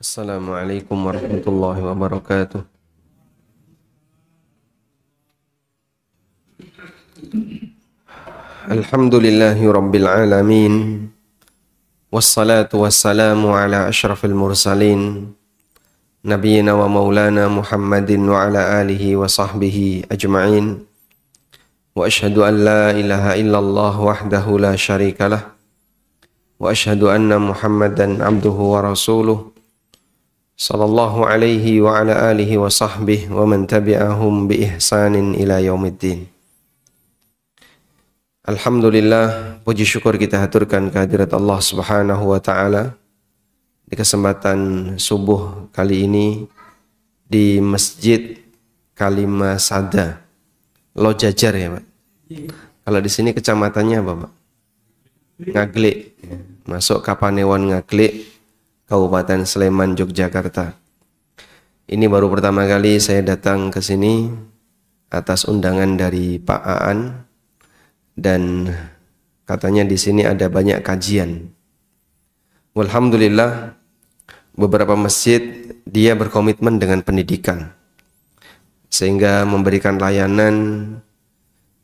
Assalamualaikum warahmatullahi wabarakatuh. Alhamdulillahi rabbil alamin. Wassalatu wassalamu ala ashrafil mursalin Nabiyyina wa maulana Muhammadin wa ala alihi wa sahbihi ajma'in. Wa ashhadu an la ilaha illallah wahdahu la syarikalah. Wa ashhadu anna Muhammadan abduhu wa rasuluh sallallahu alaihi wa ala alihi wa sahbihi wa man tabi'ahum bi ihsanin ila yaumiddin. Alhamdulillah, puji syukur kita haturkan kehadirat Allah Subhanahu wa taala di kesempatan subuh kali ini di Masjid Kalimah Sada Lojajar ya, Pak. Kalau di sini kecamatannya apa, Pak? Ngaglik. Masuk Kapanewon Ngaglik, Kabupaten Sleman, Yogyakarta. Ini baru pertama kali saya datang ke sini atas undangan dari Pak Aan, dan katanya di sini ada banyak kajian. Alhamdulillah, beberapa masjid dia berkomitmen dengan pendidikan, sehingga memberikan layanan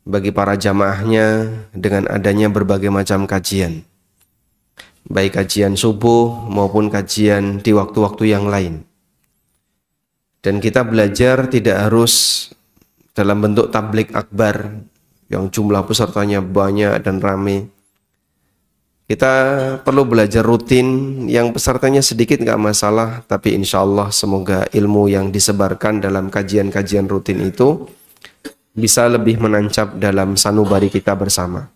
bagi para jamaahnya dengan adanya berbagai macam kajian, baik kajian subuh maupun kajian di waktu-waktu yang lain. Dan kita belajar tidak harus dalam bentuk tablik akbar yang jumlah pesertanya banyak dan ramai. Kita perlu belajar rutin, yang pesertanya sedikit nggak masalah, tapi insya Allah semoga ilmu yang disebarkan dalam kajian-kajian rutin itu bisa lebih menancap dalam sanubari kita bersama.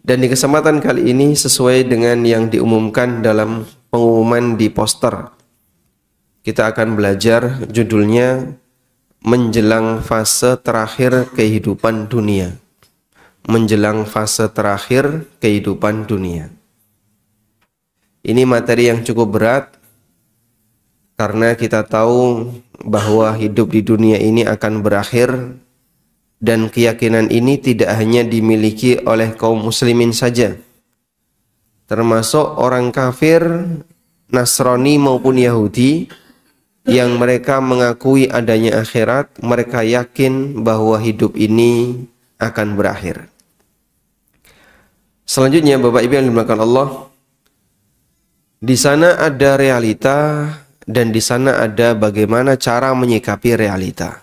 Dan di kesempatan kali ini sesuai dengan yang diumumkan dalam pengumuman di poster, kita akan belajar judulnya Menjelang Fase Terakhir Kehidupan Dunia. Menjelang fase terakhir kehidupan dunia. Ini materi yang cukup berat karena kita tahu bahwa hidup di dunia ini akan berakhir, dan keyakinan ini tidak hanya dimiliki oleh kaum muslimin saja, termasuk orang kafir, Nasrani maupun Yahudi yang mereka mengakui adanya akhirat. Mereka yakin bahwa hidup ini akan berakhir. Selanjutnya, Bapak Ibu yang dimuliakan Allah, di sana ada realita dan di sana ada bagaimana cara menyikapi realita.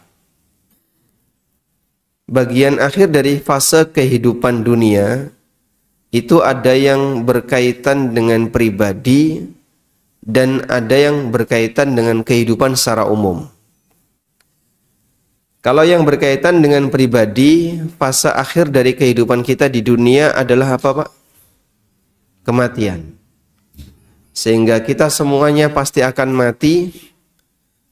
Bagian akhir dari fase kehidupan dunia itu ada yang berkaitan dengan pribadi dan ada yang berkaitan dengan kehidupan secara umum. Kalau yang berkaitan dengan pribadi, fase akhir dari kehidupan kita di dunia adalah apa, Pak? Kematian. Sehingga kita semuanya pasti akan mati,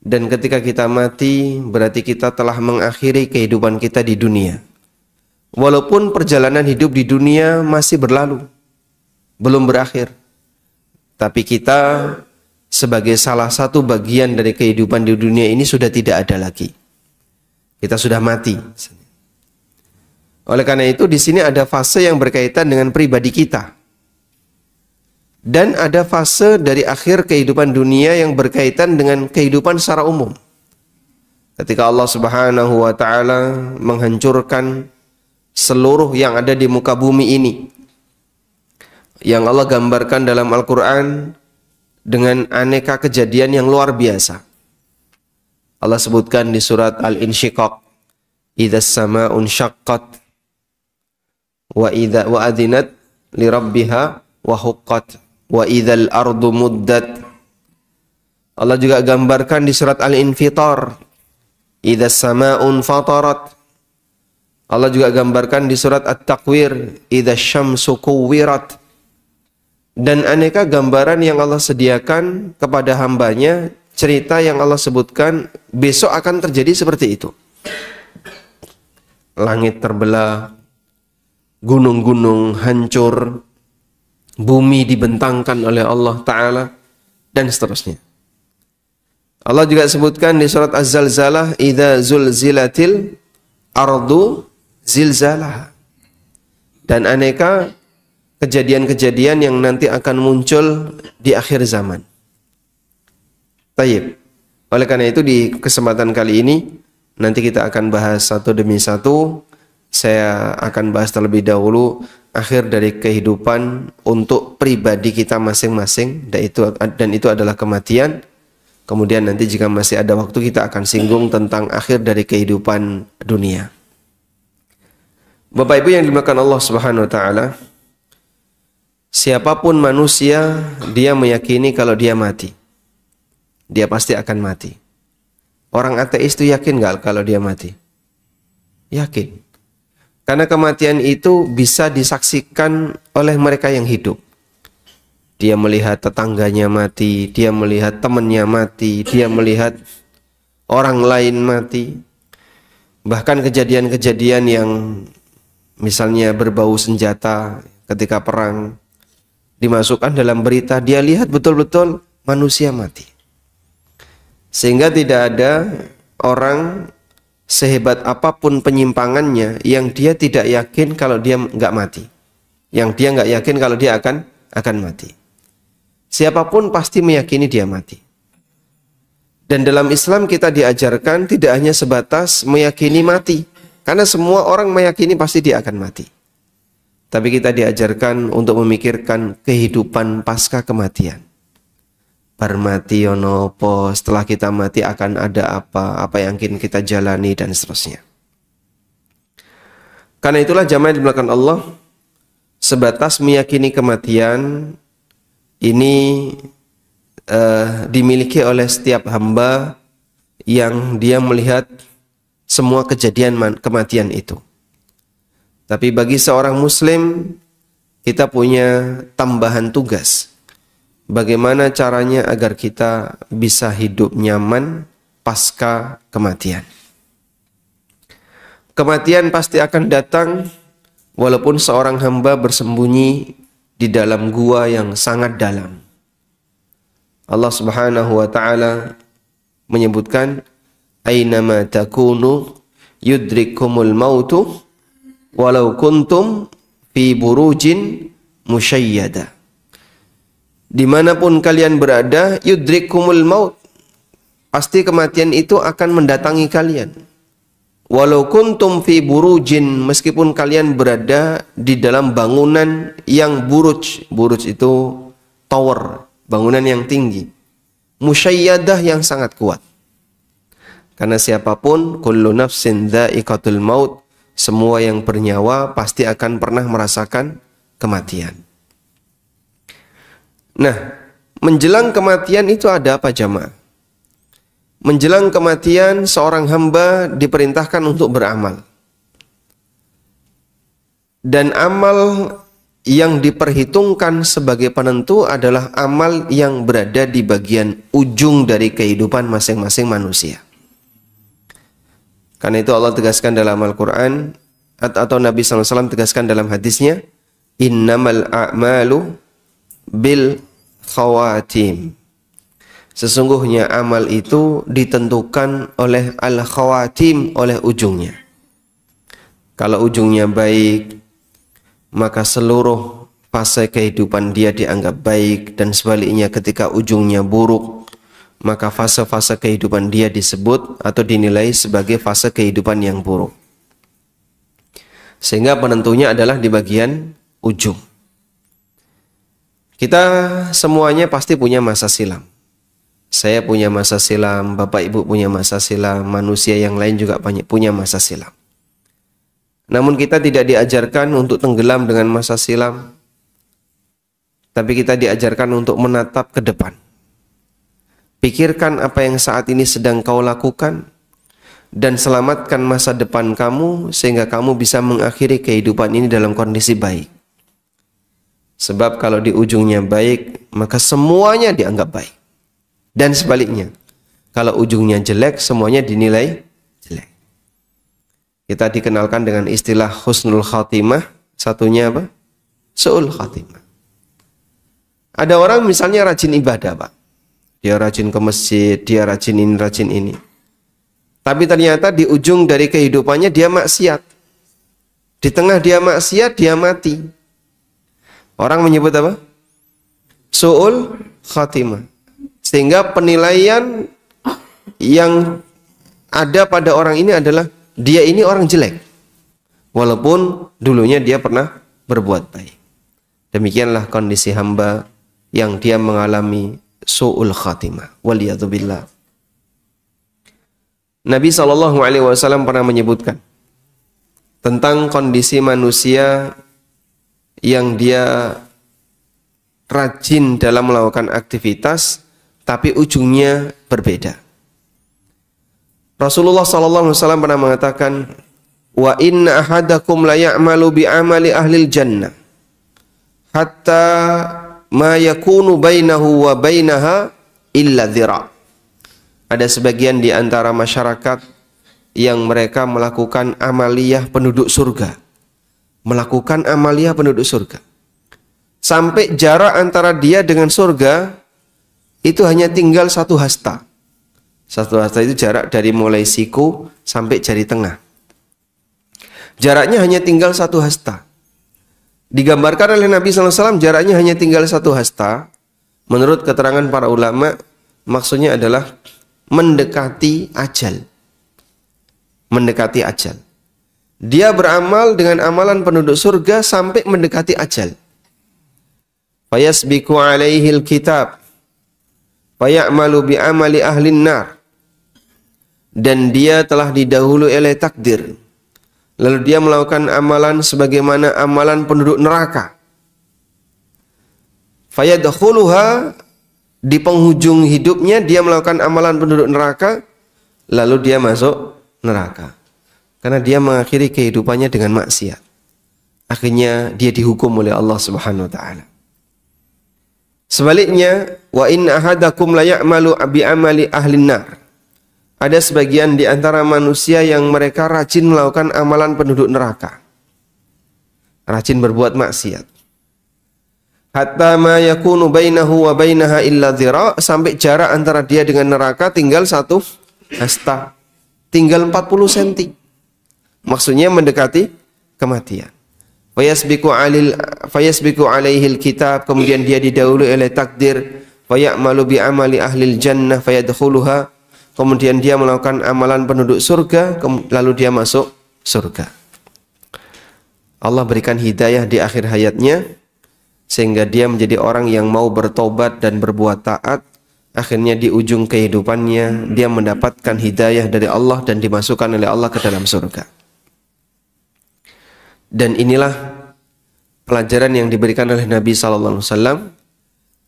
dan ketika kita mati berarti kita telah mengakhiri kehidupan kita di dunia. Walaupun perjalanan hidup di dunia masih berlalu, belum berakhir, tapi kita sebagai salah satu bagian dari kehidupan di dunia ini sudah tidak ada lagi. Kita sudah mati. Oleh karena itu di sini ada fase yang berkaitan dengan pribadi kita, dan ada fase dari akhir kehidupan dunia yang berkaitan dengan kehidupan secara umum. Ketika Allah Subhanahu wa taala menghancurkan seluruh yang ada di muka bumi ini, yang Allah gambarkan dalam Al-Quran dengan aneka kejadian yang luar biasa. Allah sebutkan di surat Al-Insyiqaq, "Idzas samaa'un syaqqat wa adzinat li rabbiha wa huqqat wa idzal ardu muddat." Allah juga gambarkan di surat Al-Infitar, "Idzas samaa'un fatarat." Allah juga gambarkan di surat At-Takwir, "Idzas syamsu kuwirat." Dan aneka gambaran yang Allah sediakan kepada hambanya, cerita yang Allah sebutkan besok akan terjadi seperti itu. Langit terbelah, gunung-gunung hancur, bumi dibentangkan oleh Allah Ta'ala, dan seterusnya. Allah juga sebutkan di surat Az-Zalzalah, "Idza zulzilatil ardu zilzalaha." Dan aneka kejadian-kejadian yang nanti akan muncul di akhir zaman. Tayyib. Oleh karena itu di kesempatan kali ini nanti kita akan bahas satu demi satu. Saya akan bahas terlebih dahulu akhir dari kehidupan untuk pribadi kita masing-masing, dan itu adalah kematian. Kemudian nanti jika masih ada waktu kita akan singgung tentang akhir dari kehidupan dunia. Bapak Ibu yang dimuliakan Allah Subhanahu wa taala, siapapun manusia dia meyakini kalau dia mati, dia pasti akan mati. Orang ateis itu yakin nggak kalau dia mati? Yakin. Karena kematian itu bisa disaksikan oleh mereka yang hidup. Dia melihat tetangganya mati, dia melihat temannya mati, dia melihat orang lain mati. Bahkan kejadian-kejadian yang misalnya berbau senjata ketika perang dimasukkan dalam berita, dia lihat betul-betul manusia mati. Sehingga tidak ada orang sehebat apapun penyimpangannya yang dia tidak yakin kalau dia nggak mati, yang dia nggak yakin kalau dia akan mati. Siapapun pasti meyakini dia mati. Dan dalam Islam kita diajarkan tidak hanya sebatas meyakini mati, karena semua orang meyakini pasti dia akan mati. Tapi kita diajarkan untuk memikirkan kehidupan pasca kematian. Bar mati ono apa, setelah kita mati akan ada apa yang ingin kita jalani dan seterusnya. Karena itulah jamaah di belakang Allah, sebatas meyakini kematian ini dimiliki oleh setiap hamba yang dia melihat semua kejadian kematian itu. Tapi bagi seorang muslim, kita punya tambahan tugas. Bagaimana caranya agar kita bisa hidup nyaman pasca kematian. Kematian pasti akan datang walaupun seorang hamba bersembunyi di dalam gua yang sangat dalam. Allah Subhanahu wa taala menyebutkan, "Ainama takunu yudrikumul mautu walau kuntum fi burujin musyayyada." Dimanapun kalian berada, yudrikumul maut, pasti kematian itu akan mendatangi kalian. Walau kuntum fi burujin, meskipun kalian berada di dalam bangunan yang buruj. Buruj itu tower, bangunan yang tinggi. Musyayyadah, yang sangat kuat. Karena siapapun, kullu nafsin dha'iqatul maut, semua yang bernyawa pasti akan pernah merasakan kematian. Nah, menjelang kematian itu ada apa jamaah? Menjelang kematian seorang hamba diperintahkan untuk beramal. Dan amal yang diperhitungkan sebagai penentu adalah amal yang berada di bagian ujung dari kehidupan masing-masing manusia. Karena itu Allah tegaskan dalam Al-Quran, atau Nabi SAW tegaskan dalam hadisnya, innamal a'malu bil khawatim. Sesungguhnya amal itu ditentukan oleh al-khawatim, oleh ujungnya. Kalau ujungnya baik, maka seluruh fase kehidupan dia dianggap baik, dan sebaliknya ketika ujungnya buruk, maka fase-fase kehidupan dia disebut atau dinilai sebagai fase kehidupan yang buruk. Sehingga penentunya adalah di bagian ujung. Kita semuanya pasti punya masa silam. Saya punya masa silam, Bapak Ibu punya masa silam, manusia yang lain juga punya masa silam. Namun kita tidak diajarkan untuk tenggelam dengan masa silam, tapi kita diajarkan untuk menatap ke depan. Pikirkan apa yang saat ini sedang kau lakukan, dan selamatkan masa depan kamu sehingga kamu bisa mengakhiri kehidupan ini dalam kondisi baik. Sebab kalau di ujungnya baik, maka semuanya dianggap baik. Dan sebaliknya, kalau ujungnya jelek, semuanya dinilai jelek. Kita dikenalkan dengan istilah husnul khatimah, satunya apa? Su'ul khatimah. Ada orang misalnya rajin ibadah, Pak. Dia rajin ke masjid, dia rajin ini, rajin ini. Tapi ternyata di ujung dari kehidupannya dia maksiat. Di tengah dia maksiat, dia mati. Orang menyebut apa? Su'ul khatimah. Sehingga penilaian yang ada pada orang ini adalah dia ini orang jelek, walaupun dulunya dia pernah berbuat baik. Demikianlah kondisi hamba yang dia mengalami su'ul khatimah. Waliyadzubillah. Nabi SAW pernah menyebutkan tentang kondisi manusia yang dia rajin dalam melakukan aktivitas, tapi ujungnya berbeda. Rasulullah SAW pernah mengatakan, wa inna ahadakum la ya'malu bi amali ahlil jannah hatta ma yakunu bainahu wa bainaha illa dhira'. Ada sebagian di antara masyarakat yang mereka melakukan amaliyah penduduk surga. Melakukan amaliyah penduduk surga. Sampai jarak antara dia dengan surga itu hanya tinggal 1 hasta. 1 hasta itu jarak dari mulai siku sampai jari tengah. Jaraknya hanya tinggal 1 hasta. Digambarkan oleh Nabi SAW jaraknya hanya tinggal 1 hasta. Menurut keterangan para ulama, maksudnya adalah mendekati ajal. Mendekati ajal. Dia beramal dengan amalan penduduk surga sampai mendekati ajal. Fayasbiku alaihil kitab fayamalu bi amali ahlin nar. Dan dia telah didahului oleh takdir. Lalu dia melakukan amalan sebagaimana amalan penduduk neraka. Fayadkhuluha, di penghujung hidupnya dia melakukan amalan penduduk neraka, lalu dia masuk neraka. Karena dia mengakhiri kehidupannya dengan maksiat. Akhirnya dia dihukum oleh Allah Subhanahu wa taala. Sebaliknya, wa in ahadakum la ya'malu bi amali ahlin nar. Ada sebagian di antara manusia yang mereka rajin melakukan amalan penduduk neraka. Rajin berbuat maksiat. Hatta ma yakunu bainahu wa bainaha illa dhira', sampai jarak antara dia dengan neraka tinggal 1 hasta. Tinggal 40 cm. Maksudnya mendekati kematian. Fayasbiku alaihil kitab, kemudian dia didahului oleh takdir. Fayamalu bi amali ahlil jannah fayadkhuluha, kemudian dia melakukan amalan penduduk surga, lalu dia masuk surga. Allah berikan hidayah di akhir hayatnya, sehingga dia menjadi orang yang mau bertobat dan berbuat taat. Akhirnya di ujung kehidupannya, dia mendapatkan hidayah dari Allah dan dimasukkan oleh Allah ke dalam surga. Dan inilah pelajaran yang diberikan oleh Nabi SAW,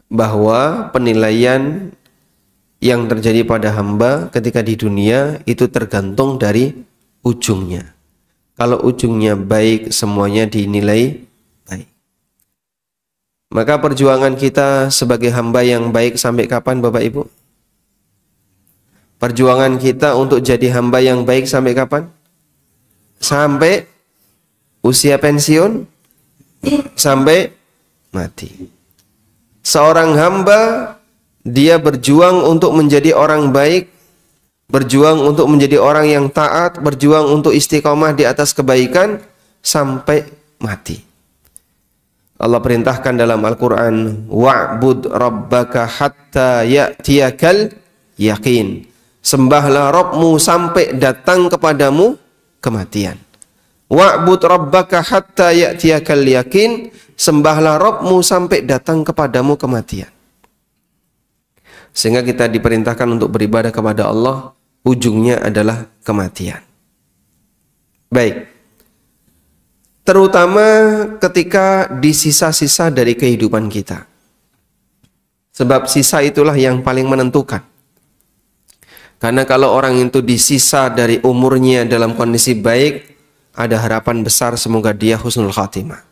bahwa penilaian yang terjadi pada hamba ketika di dunia itu tergantung dari ujungnya. Kalau ujungnya baik, semuanya dinilai baik. Maka perjuangan kita sebagai hamba yang baik sampai kapan, Bapak Ibu? Perjuangan kita untuk jadi hamba yang baik sampai kapan? Sampai usia pensiun, sampai mati. Seorang hamba, dia berjuang untuk menjadi orang baik, berjuang untuk menjadi orang yang taat, berjuang untuk istiqomah di atas kebaikan sampai mati. Allah perintahkan dalam Al-Quran, wa'bud rabbaka hatta ya'tiyakal yakin. Sembahlah Rabbmu sampai datang kepadamu kematian. Wa'bud rabbaka hatta ya'tiyakal yakin. Sembahlah Rabbmu sampai datang kepadamu kematian. Sehingga kita diperintahkan untuk beribadah kepada Allah, ujungnya adalah kematian. Baik. Terutama ketika di sisa-sisa dari kehidupan kita. Sebab sisa itulah yang paling menentukan. Karena kalau orang itu disisa dari umurnya dalam kondisi baik, ada harapan besar semoga dia husnul khatimah.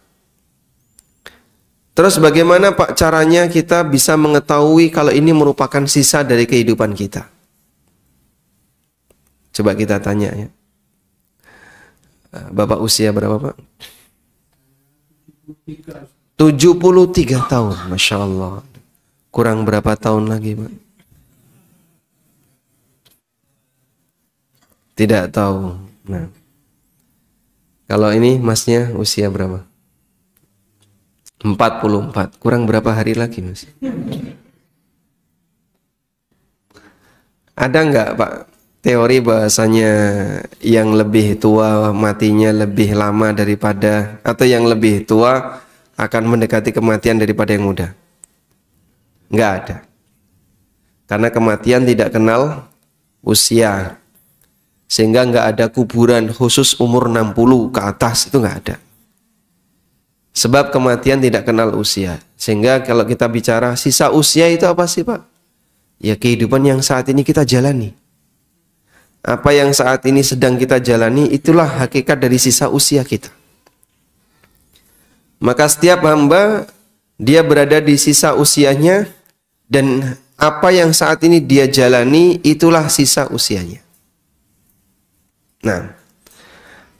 Terus bagaimana Pak caranya kita bisa mengetahui kalau ini merupakan sisa dari kehidupan kita? Coba kita tanya ya. Bapak usia berapa Pak? 73 tahun, Masya Allah. Kurang berapa tahun lagi Pak? Tidak tahu. Nah, kalau ini masnya usia berapa? 44. Kurang berapa hari lagi mas? Ada nggak Pak teori bahasanya yang lebih tua matinya lebih lama daripada, atau yang lebih tua akan mendekati kematian daripada yang muda? Nggak ada. Karena kematian tidak kenal usia. Sehingga nggak ada kuburan khusus umur 60 ke atas, itu nggak ada. Sebab kematian tidak kenal usia. Sehingga kalau kita bicara sisa usia itu apa sih Pak? Ya kehidupan yang saat ini kita jalani. Apa yang saat ini sedang kita jalani, itulah hakikat dari sisa usia kita. Maka setiap hamba, dia berada di sisa usianya, dan apa yang saat ini dia jalani, itulah sisa usianya. Nah,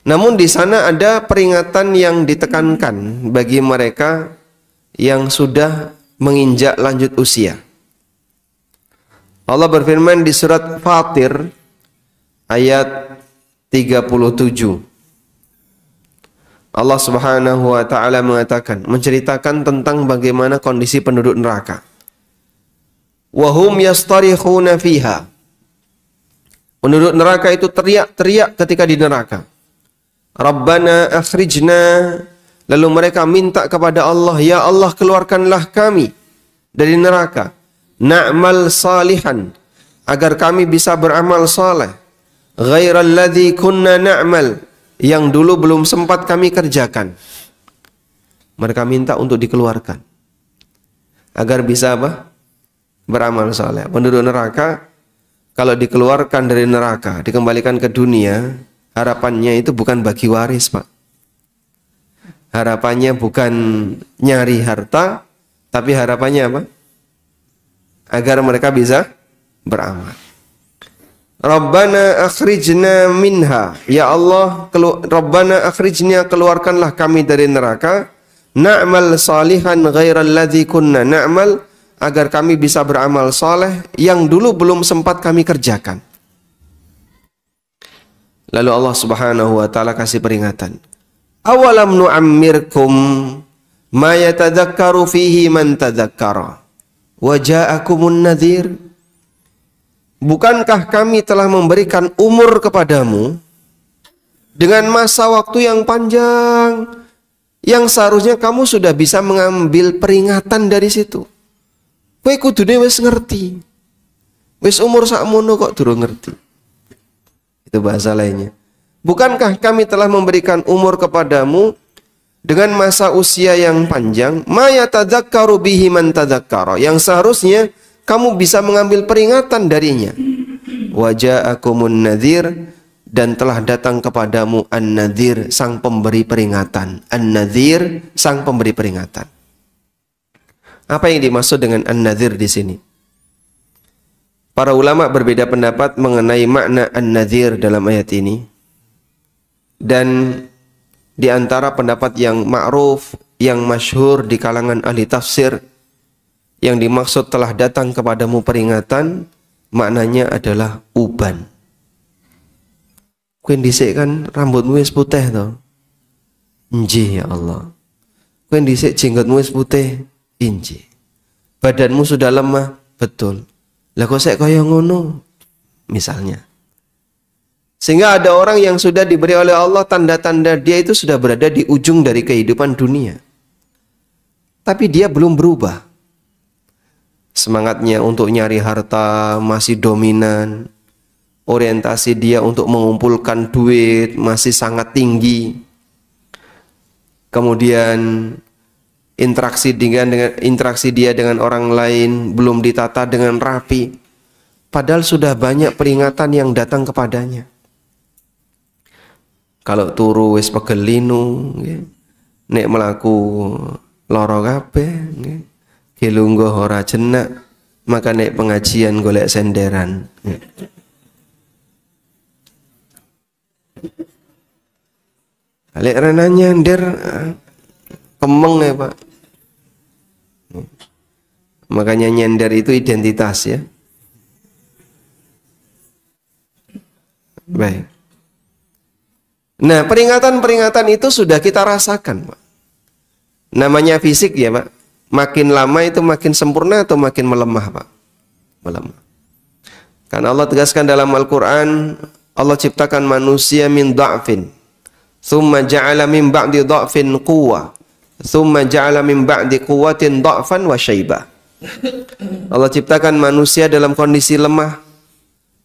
namun di sana ada peringatan yang ditekankan bagi mereka yang sudah menginjak lanjut usia. Allah berfirman di surat Fatir ayat 37. Allah Subhanahu wa taala mengatakan, menceritakan tentang bagaimana kondisi penduduk neraka. Wa hum yastarikhuna fiha. Penduduk neraka itu teriak-teriak ketika di neraka. Rabbana akhrijna, lalu mereka minta kepada Allah, ya Allah keluarkanlah kami dari neraka. Na'mal salihan, agar kami bisa beramal saleh. Ghairal ladzi kunna na'mal, yang dulu belum sempat kami kerjakan. Mereka minta untuk dikeluarkan agar bisa apa? Beramal saleh. Penduduk neraka kalau dikeluarkan dari neraka, dikembalikan ke dunia, harapannya itu bukan bagi waris, Pak. Harapannya bukan nyari harta, tapi harapannya apa? Agar mereka bisa beramal. Rabbana akhrijna minha, ya Allah, Rabbana akhrijna, keluarkanlah kami dari neraka. Na'mal salihan ghairal ladzi kunna na'mal, agar kami bisa beramal soleh yang dulu belum sempat kami kerjakan. Lalu Allah Subhanahu wa taala kasih peringatan. Awalam nu'ammirkum ma yatadzakkaru fihi man tadzakkara wa ja'akumun nadhir. Bukankah kami telah memberikan umur kepadamu dengan masa waktu yang panjang, yang seharusnya kamu sudah bisa mengambil peringatan dari situ. Kowe kudune wis ngerti. Wis umur sakmono kok durung ngerti. Itu bahasa lainnya. Bukankah kami telah memberikan umur kepadamu dengan masa usia yang panjang, ma yatadzakkaru bihi man tadzakkara, yang seharusnya kamu bisa mengambil peringatan darinya. Wa ja'akumun nadhir, dan telah datang kepadamu an-nadhir, sang pemberi peringatan. An-nadhir, sang pemberi peringatan. Apa yang dimaksud dengan an-nadhir di sini? Para ulama berbeda pendapat mengenai makna an-nadhir dalam ayat ini. Dan di antara pendapat yang ma'ruf, yang masyhur di kalangan ahli tafsir, yang dimaksud telah datang kepadamu peringatan, maknanya adalah uban. Kowe dhisik kan rambutmu wis putih to. Nggih ya Allah. Kowe dhisik jenggotmu wis putih. Inji. Badanmu sudah lemah, betul. Lah kok sek kaya ngono? Misalnya. Sehingga ada orang yang sudah diberi oleh Allah tanda-tanda dia itu sudah berada di ujung dari kehidupan dunia. Tapi dia belum berubah. Semangatnya untuk nyari harta masih dominan. Orientasi dia untuk mengumpulkan duit masih sangat tinggi. Kemudian interaksi dia dengan orang lain belum ditata dengan rapi, padahal sudah banyak peringatan yang datang kepadanya. Kalau turu wis pegel linu, nek melaku lara kabeh, gelungguh ora jenak, maka nek pengajian golek senderan. Lek rena nyender kemeng ya Pak. Makanya nyender itu identitas ya. Baik. Nah, peringatan-peringatan itu sudah kita rasakan, Pak. Namanya fisik ya, Pak. Makin lama itu makin sempurna atau makin melemah, Pak? Melemah. Karena Allah tegaskan dalam Al-Quran, Allah ciptakan manusia min dha'fin, thumma ja'ala min ba'di dha'fin quwwah, thumma ja'ala min ba'di quwwatin dha'fan wa syaibah. Allah ciptakan manusia dalam kondisi lemah,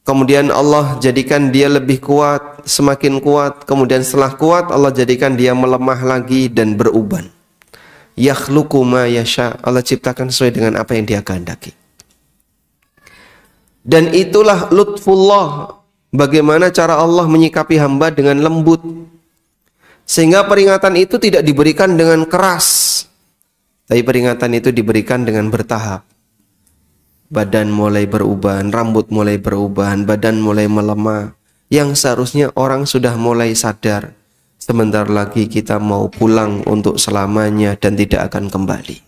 kemudian Allah jadikan dia lebih kuat, semakin kuat, kemudian setelah kuat Allah jadikan dia melemah lagi dan beruban. Yakhluqu ma yasha, Allah ciptakan sesuai dengan apa yang dia kehendaki. Dan itulah lutfullah, bagaimana cara Allah menyikapi hamba dengan lembut. Sehingga peringatan itu tidak diberikan dengan keras, tapi peringatan itu diberikan dengan bertahap. Badan mulai beruban, rambut mulai beruban, badan mulai melemah. Yang seharusnya orang sudah mulai sadar, sebentar lagi kita mau pulang untuk selamanya dan tidak akan kembali.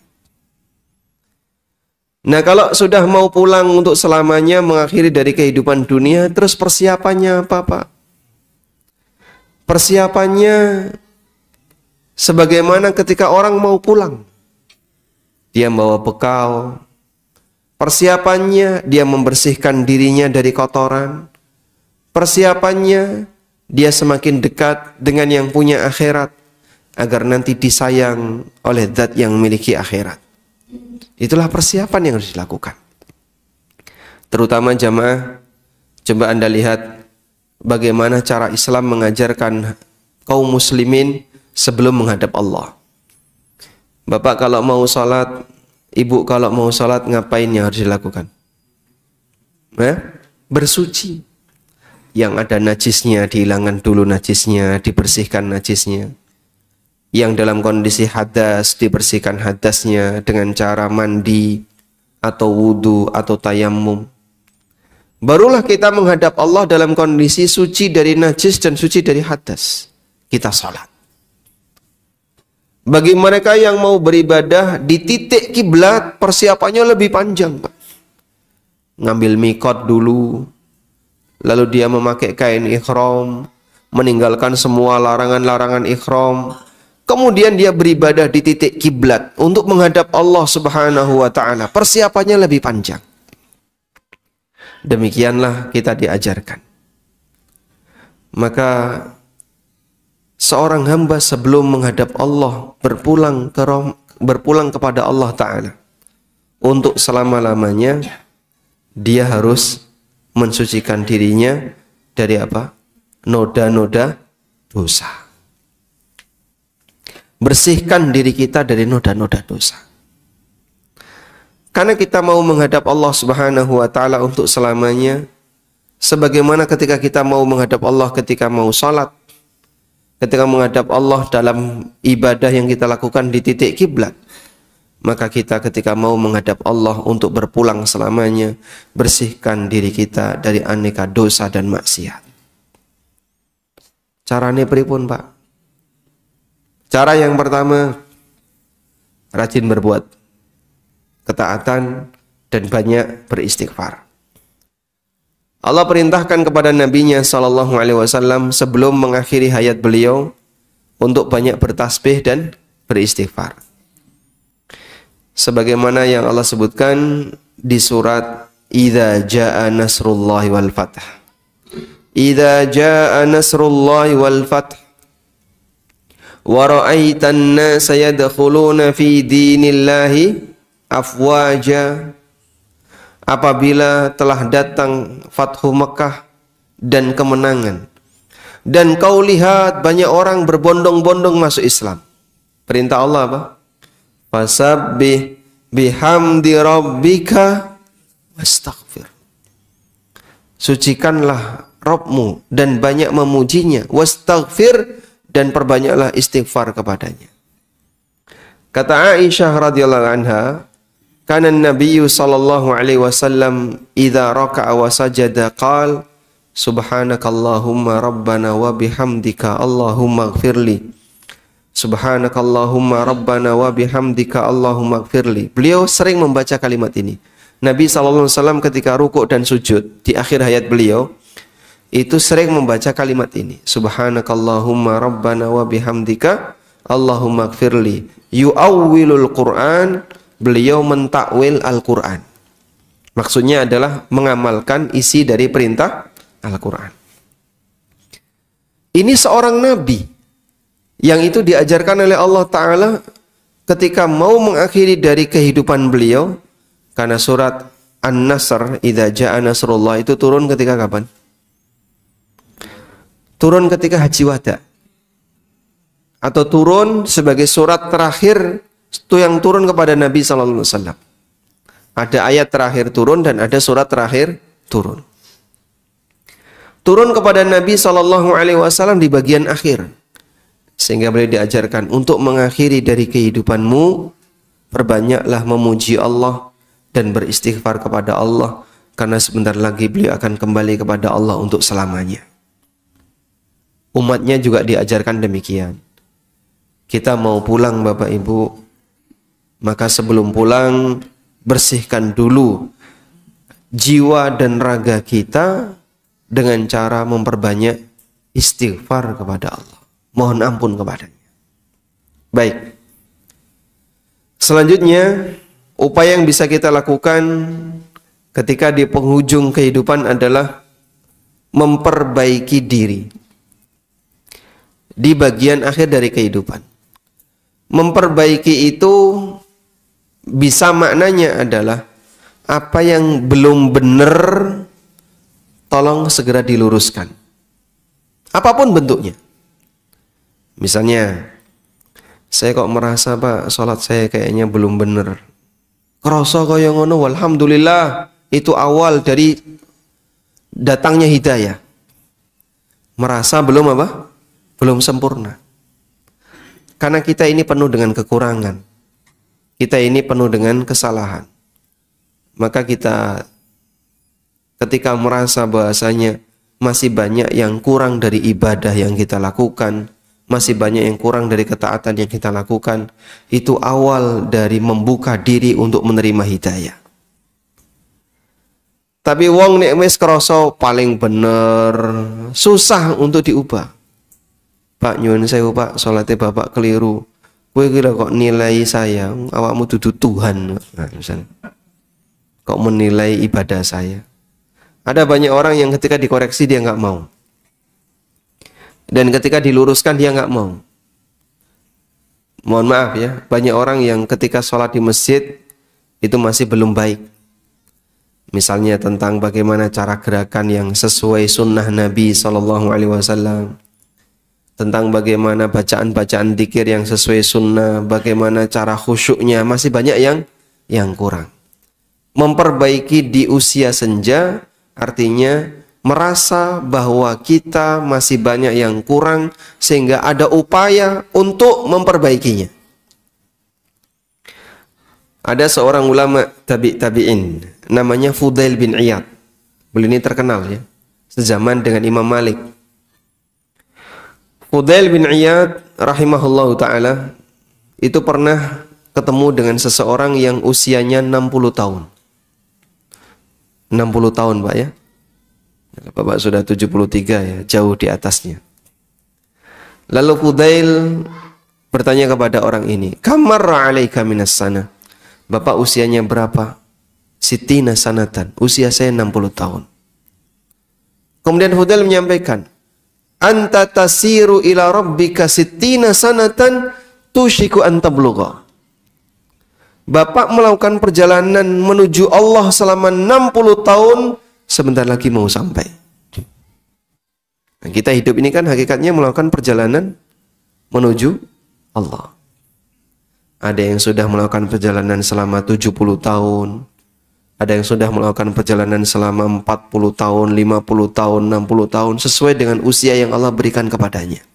Nah, kalau sudah mau pulang untuk selamanya, mengakhiri dari kehidupan dunia, terus persiapannya apa, Pak? Persiapannya sebagaimana ketika orang mau pulang. Dia membawa bekal. Persiapannya dia membersihkan dirinya dari kotoran. Persiapannya dia semakin dekat dengan yang punya akhirat, agar nanti disayang oleh zat yang memiliki akhirat. Itulah persiapan yang harus dilakukan. Terutama jamaah, coba Anda lihat bagaimana cara Islam mengajarkan kaum muslimin sebelum menghadap Allah. Bapak kalau mau sholat, ibu kalau mau sholat, ngapain yang harus dilakukan? Bersuci. Yang ada najisnya, dihilangkan dulu najisnya, dibersihkan najisnya. Yang dalam kondisi hadas, dibersihkan hadasnya dengan cara mandi atau wudu atau tayammum. Barulah kita menghadap Allah dalam kondisi suci dari najis dan suci dari hadas. Kita sholat. Bagi mereka yang mau beribadah di titik kiblat, persiapannya lebih panjang, Pak. Ngambil mikot dulu, lalu dia memakai kain ihram, meninggalkan semua larangan-larangan ihram. Kemudian dia beribadah di titik kiblat untuk menghadap Allah Subhanahu wa taala. Persiapannya lebih panjang. Demikianlah kita diajarkan. Maka seorang hamba sebelum menghadap Allah berpulang kepada Allah taala untuk selama-lamanya, dia harus mensucikan dirinya dari apa? Noda-noda dosa. Bersihkan diri kita dari noda-noda dosa. Karena kita mau menghadap Allah Subhanahu wa taala untuk selamanya, sebagaimana ketika kita mau menghadap Allah ketika mau salat, ketika menghadap Allah dalam ibadah yang kita lakukan di titik kiblat, maka kita ketika mau menghadap Allah untuk berpulang selamanya, bersihkan diri kita dari aneka dosa dan maksiat. Caranya pripun, Pak? Cara yang pertama, rajin berbuat ketaatan dan banyak beristighfar. Allah perintahkan kepada Nabi-Nya Sallallahu Alaihi Wasallam sebelum mengakhiri hayat beliau untuk banyak bertasbih dan beristighfar. Sebagaimana yang Allah sebutkan di surat Idza jaa nasrullahi wal fath. Idza jaa nasrullahi wal fath wa ra'aitan nasa yadkhuluna fi dinillahi afwaja. Apabila telah datang Fathu Mekah dan kemenangan, dan kau lihat banyak orang berbondong-bondong masuk Islam, perintah Allah apa? Fasabbih bihamdi rabbika wastaghfir. Sucikanlah Rabbmu dan banyak memujinya, wastaghfir, dan perbanyaklah istighfar kepadanya. Kata Aisyah radhiyallahu anha, kana Nabi sallallahu alaihi wasallam idza raka'a wa sajada qala subhanakallahumma rabbana wa bihamdika allahumma ighfirli. Subhanakallahumma rabbana wa bihamdika allahumma ighfirli. Beliau sering membaca kalimat ini. Nabi sallallahu alaihi wasallam ketika rukuk dan sujud di akhir hayat beliau itu sering membaca kalimat ini. Subhanakallahumma rabbana wa bihamdika allahumma ighfirli. Yu'awwilul Qur'an, beliau mentakwil Al-Quran. Maksudnya adalah mengamalkan isi dari perintah Al-Quran. Ini seorang nabi yang itu diajarkan oleh Allah Ta'ala ketika mau mengakhiri dari kehidupan beliau, karena surat An-Nasr, idza jaa nasrullah, itu turun ketika kapan? Turun ketika Haji Wada, atau turun sebagai surat terakhir itu yang turun kepada Nabi sallallahu alaihi wasallam. Ada ayat terakhir turun dan ada surat terakhir turun. Turun kepada Nabi sallallahu alaihi wasallam di bagian akhir. Sehingga beliau diajarkan untuk mengakhiri dari kehidupanmu, perbanyaklah memuji Allah dan beristighfar kepada Allah, karena sebentar lagi beliau akan kembali kepada Allah untuk selamanya. Umatnya juga diajarkan demikian. Kita mau pulang Bapak Ibu, maka sebelum pulang bersihkan dulu jiwa dan raga kita dengan cara memperbanyak istighfar kepada Allah, mohon ampun kepadanya. Baik. Selanjutnya, upaya yang bisa kita lakukan ketika di penghujung kehidupan adalah memperbaiki diri di bagian akhir dari kehidupan. Memperbaiki itu bisa maknanya adalah apa yang belum benar tolong segera diluruskan. Apapun bentuknya. Misalnya, saya kok merasa Pak, sholat saya kayaknya belum benar. Kroso kaya ngono, alhamdulillah, itu awal dari datangnya hidayah. Merasa belum apa? Belum sempurna. Karena kita ini penuh dengan kekurangan. Kita ini penuh dengan kesalahan. Maka kita ketika merasa bahasanya masih banyak yang kurang dari ibadah yang kita lakukan, masih banyak yang kurang dari ketaatan yang kita lakukan, itu awal dari membuka diri untuk menerima hidayah. Tapi wong nek wis krasa paling bener, susah untuk diubah. Pak nyuwun sewu Pak, salate Bapak keliru. Kowe kira kok nilai saya, awakmu dudu Tuhan. Nah, misalnya, kok menilai ibadah saya. Ada banyak orang yang ketika dikoreksi dia nggak mau. Dan ketika diluruskan dia nggak mau. Mohon maaf ya, banyak orang yang ketika sholat di masjid itu masih belum baik. Misalnya tentang bagaimana cara gerakan yang sesuai sunnah Nabi SAW. Tentang bagaimana bacaan-bacaan dzikir yang sesuai sunnah, bagaimana cara khusyuknya, masih banyak yang kurang. Memperbaiki di usia senja artinya merasa bahwa kita masih banyak yang kurang sehingga ada upaya untuk memperbaikinya. Ada seorang ulama tabi'in namanya Fudail bin Iyad. Beliau ini terkenal ya, sezaman dengan Imam Malik. Fudail bin Iyad rahimahullahu ta'ala itu pernah ketemu dengan seseorang yang usianya 60 tahun. 60 tahun Pak ya. Bapak sudah 73 ya, jauh di atasnya. Lalu Fudail bertanya kepada orang ini, "Kamarra 'alaika minas sana?" Bapak usianya berapa? Sitina sanatan. Usia saya 60 tahun. Kemudian Fudail menyampaikan, "Anta tasiru ila rabbika sittina sanatan tushiku an tablugha." Bapak melakukan perjalanan menuju Allah selama 60 tahun, sebentar lagi mau sampai. Nah, kita hidup ini kan hakikatnya melakukan perjalanan menuju Allah. Ada yang sudah melakukan perjalanan selama 70 tahun. Ada yang sudah melakukan perjalanan selama 40 tahun, 50 tahun, 60 tahun, sesuai dengan usia yang Allah berikan kepadanya.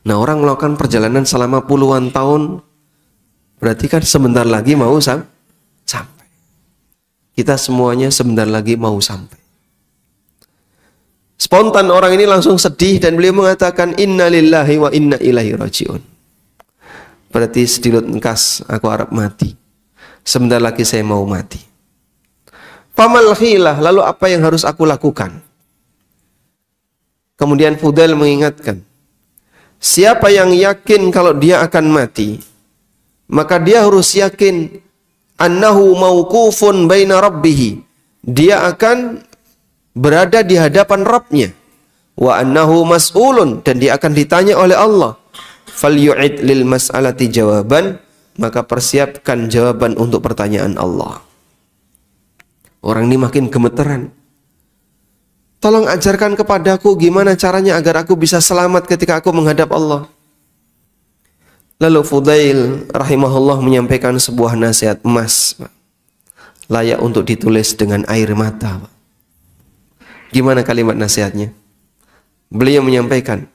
Nah, orang melakukan perjalanan selama puluhan tahun, berarti kan sebentar lagi mau sampai. Kita semuanya sebentar lagi mau sampai. Spontan orang ini langsung sedih dan beliau mengatakan, "Inna lillahi wa inna ilaihi raji'un." Berarti sedilut engkas aku harap mati. Sebentar lagi saya mau mati. Famal khilah, lalu apa yang harus aku lakukan? Kemudian Fudail mengingatkan, siapa yang yakin kalau dia akan mati, maka dia harus yakin annahu mauqufun baina rabbih. Dia akan berada di hadapan Rabbnya. Wa annahu mas'ulun, dan dia akan ditanya oleh Allah. Falyu'id lil mas'alati jawaban, maka persiapkan jawaban untuk pertanyaan Allah. Orang ini makin gemeteran. Tolong ajarkan kepadaku gimana caranya agar aku bisa selamat ketika aku menghadap Allah. Lalu Fudail rahimahullah menyampaikan sebuah nasihat emas, layak untuk ditulis dengan air mata. Gimana kalimat nasihatnya? Beliau menyampaikan,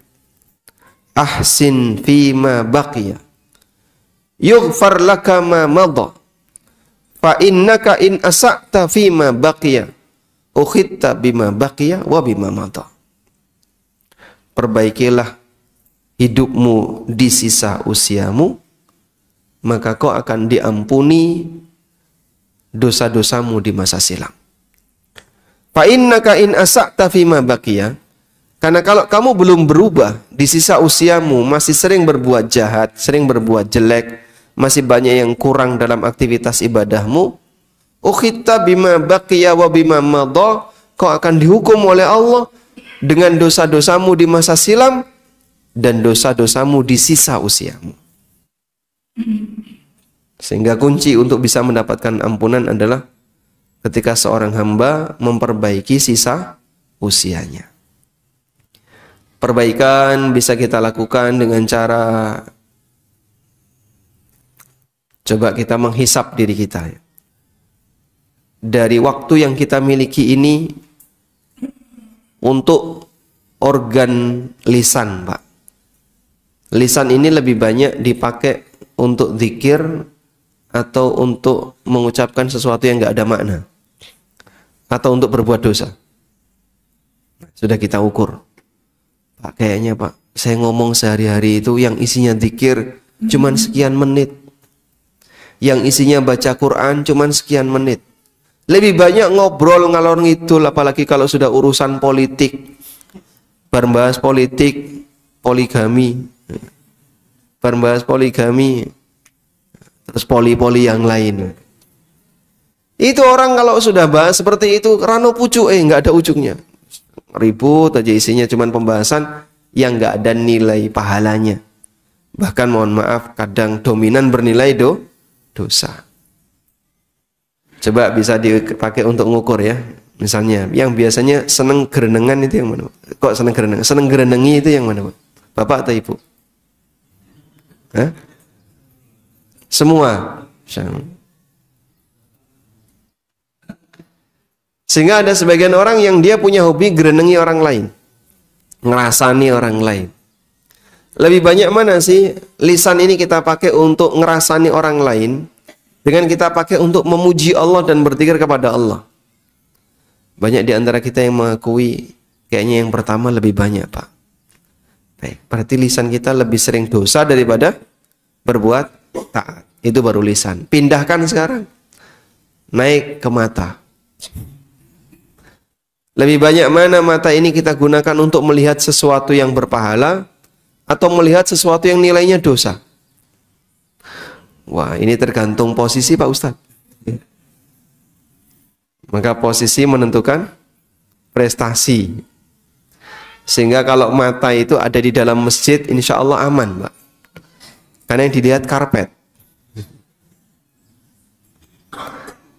ahsin fima baqiya yughfar laka ma madha fa innaka in asa'ta fima baqiya ukhitta bima baqiya wa bima madha. Perbaikilah hidupmu di sisa usiamu, maka kau akan diampuni dosa-dosamu di masa silam. Fa innaka in asa'ta fima baqiya, karena kalau kamu belum berubah di sisa usiamu, masih sering berbuat jahat, sering berbuat jelek, masih banyak yang kurang dalam aktivitas ibadahmu, ukhitta bima baqiya wa bima madha, kau akan dihukum oleh Allah dengan dosa-dosamu di masa silam dan dosa-dosamu di sisa usiamu. Sehingga kunci untuk bisa mendapatkan ampunan adalah ketika seorang hamba memperbaiki sisa usianya. Perbaikan bisa kita lakukan dengan cara coba kita menghisap diri kita. Dari waktu yang kita miliki ini untuk organ lisan, Pak. Lisan ini lebih banyak dipakai untuk zikir atau untuk mengucapkan sesuatu yang nggak ada makna, atau untuk berbuat dosa. Sudah kita ukur, Pak, kayaknya Pak, saya ngomong sehari-hari itu yang isinya zikir cuman sekian menit, yang isinya baca Quran cuman sekian menit. Lebih banyak ngobrol ngalor ngidul, apalagi kalau sudah urusan politik, berbahas politik, poligami, berbahas poligami, terus poli-poli yang lain. Itu orang kalau sudah bahas seperti itu, rano pucuk, nggak ada ujungnya. Ribut aja isinya, cuman pembahasan yang nggak ada nilai pahalanya. Bahkan mohon maaf, kadang dominan bernilai dosa. Coba bisa dipakai untuk ngukur ya. Misalnya, yang biasanya seneng gerenengan itu yang mana? Kok seneng gerenengan? Seneng gerenengi itu yang mana, Pak? Bapak atau Ibu? Hah? Semua. Sehingga ada sebagian orang yang dia punya hobi gerenengi orang lain, ngerasani orang lain. Lebih banyak mana sih lisan ini kita pakai untuk ngerasani orang lain dengan kita pakai untuk memuji Allah dan berzikir kepada Allah? Banyak di antara kita yang mengakui kayaknya yang pertama lebih banyak, Pak. Baik, berarti lisan kita lebih sering dosa daripada berbuat taat. Itu baru lisan. Pindahkan sekarang, naik ke mata. Lebih banyak mana mata ini kita gunakan untuk melihat sesuatu yang berpahala atau melihat sesuatu yang nilainya dosa? Wah, ini tergantung posisi, Pak Ustadz. Maka posisi menentukan prestasi. Sehingga kalau mata itu ada di dalam masjid, insya Allah aman, Pak. Karena yang dilihat karpet.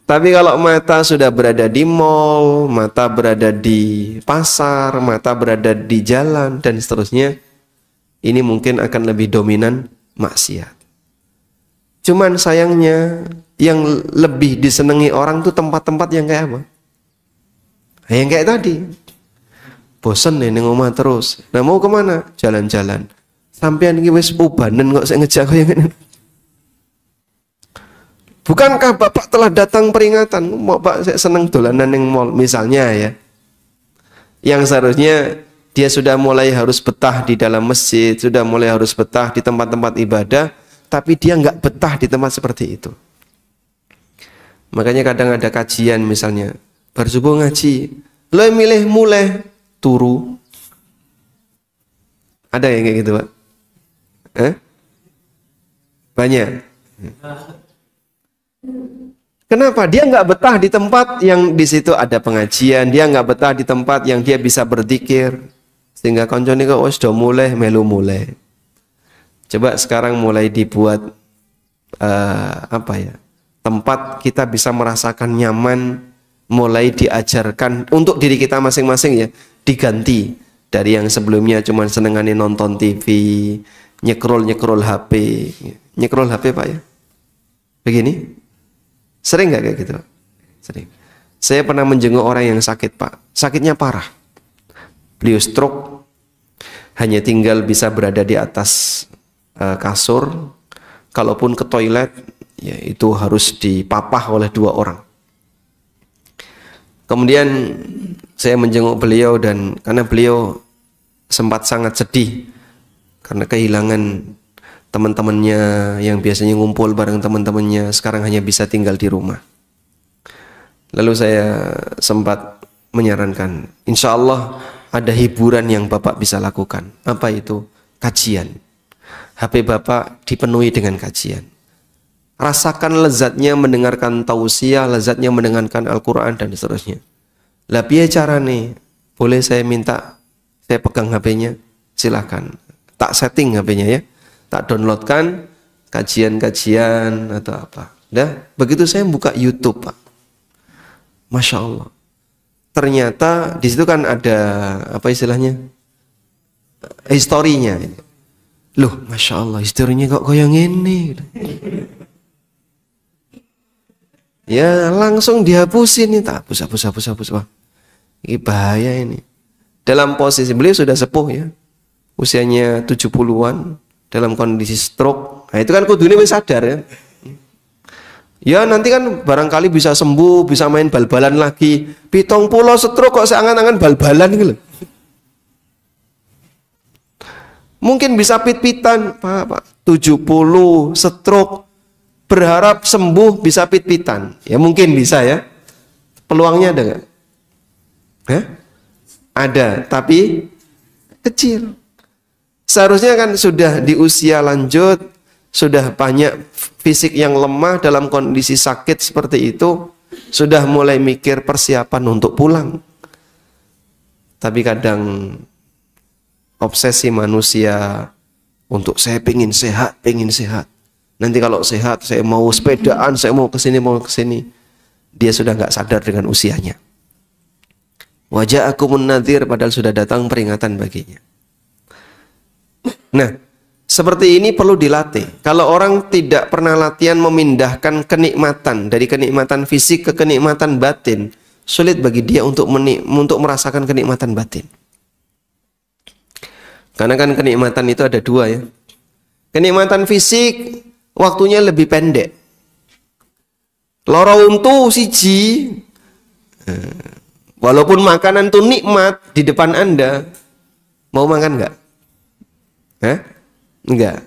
Tapi kalau mata sudah berada di mall, mata berada di pasar, mata berada di jalan, dan seterusnya, ini mungkin akan lebih dominan maksiat. Cuman sayangnya, yang lebih disenangi orang tuh tempat-tempat yang kayak apa? Yang kayak tadi. Bosen nih ngomong terus. Nah, mau kemana? Jalan-jalan. Sampean iki wis ubanen kok saya ngejak koyo ngene. Bukankah Bapak telah datang peringatan? Bapak saya seneng dolanan ning mall misalnya ya. Yang seharusnya dia sudah mulai harus betah di dalam masjid, sudah mulai harus betah di tempat-tempat ibadah, tapi dia nggak betah di tempat seperti itu. Makanya kadang ada kajian misalnya, bersubuh ngaji, lo milih mulai turu. Ada yang kayak gitu, Pak? Banyak. Kenapa? Dia nggak betah di tempat yang di situ ada pengajian, dia nggak betah di tempat yang dia bisa berzikir. Sehingga koncone kok wis do mulai melu mulai. Coba sekarang mulai dibuat apa ya? Tempat kita bisa merasakan nyaman, mulai diajarkan untuk diri kita masing-masing ya, diganti dari yang sebelumnya cuma senengane nonton TV, nyekrol HP. Nyekrol HP Pak ya? Begini? Sering nggak kayak gitu? Sering. Saya pernah menjenguk orang yang sakit Pak. Sakitnya parah. Beliau stroke. Hanya tinggal bisa berada di atas kasur. Kalaupun ke toilet, ya itu harus dipapah oleh 2 orang. Kemudian saya menjenguk beliau dan karena beliau sempat sangat sedih karena kehilangan teman-temannya yang biasanya ngumpul bareng teman-temannya sekarang hanya bisa tinggal di rumah. Lalu saya sempat menyarankan, insya Allah ada hiburan yang Bapak bisa lakukan. Apa itu? Kajian. HP Bapak dipenuhi dengan kajian. Rasakan lezatnya mendengarkan tausiah, lezatnya mendengarkan Al-Quran dan seterusnya. Lah piye carane? Boleh saya minta saya pegang HP-nya? Silakan. Tak setting HP-nya ya. Tak downloadkan kajian-kajian atau apa. Dah, begitu saya buka YouTube, Pak. Masya Allah. Ternyata di situ kan ada apa istilahnya? Historinya. Loh, Masya Allah, historinya kok kayak gini. Ya, langsung dihapusin nih, tak hapus. Wah, ini bahaya ini. Dalam posisi beliau sudah sepuh ya. Usianya 70-an. Dalam kondisi stroke. Nah itu kan kudune wis sadar ya. Ya nanti kan barangkali bisa sembuh, bisa main bal-balan lagi. 70 stroke kok seangan-angan bal-balan gitu. Mungkin bisa pit-pitan, Pak. 70 stroke berharap sembuh bisa pit-pitan. Ya mungkin bisa ya. Peluangnya ada nggak? Ada, tapi kecil. Seharusnya kan sudah di usia lanjut, sudah banyak fisik yang lemah dalam kondisi sakit seperti itu, sudah mulai mikir persiapan untuk pulang. Tapi kadang obsesi manusia untuk saya pengen sehat. Nanti kalau sehat saya mau sepedaan, saya mau kesini. Dia sudah nggak sadar dengan usianya. Wajah aku munadzir padahal sudah datang peringatan baginya. Nah, seperti ini perlu dilatih. Kalau orang tidak pernah latihan memindahkan kenikmatan dari kenikmatan fisik ke kenikmatan batin, sulit bagi dia untuk merasakan kenikmatan batin. Karena kan kenikmatan itu ada 2 ya. Kenikmatan fisik waktunya lebih pendek. Loro untu siji, walaupun makanan itu nikmat di depan Anda, mau makan nggak? Enggak.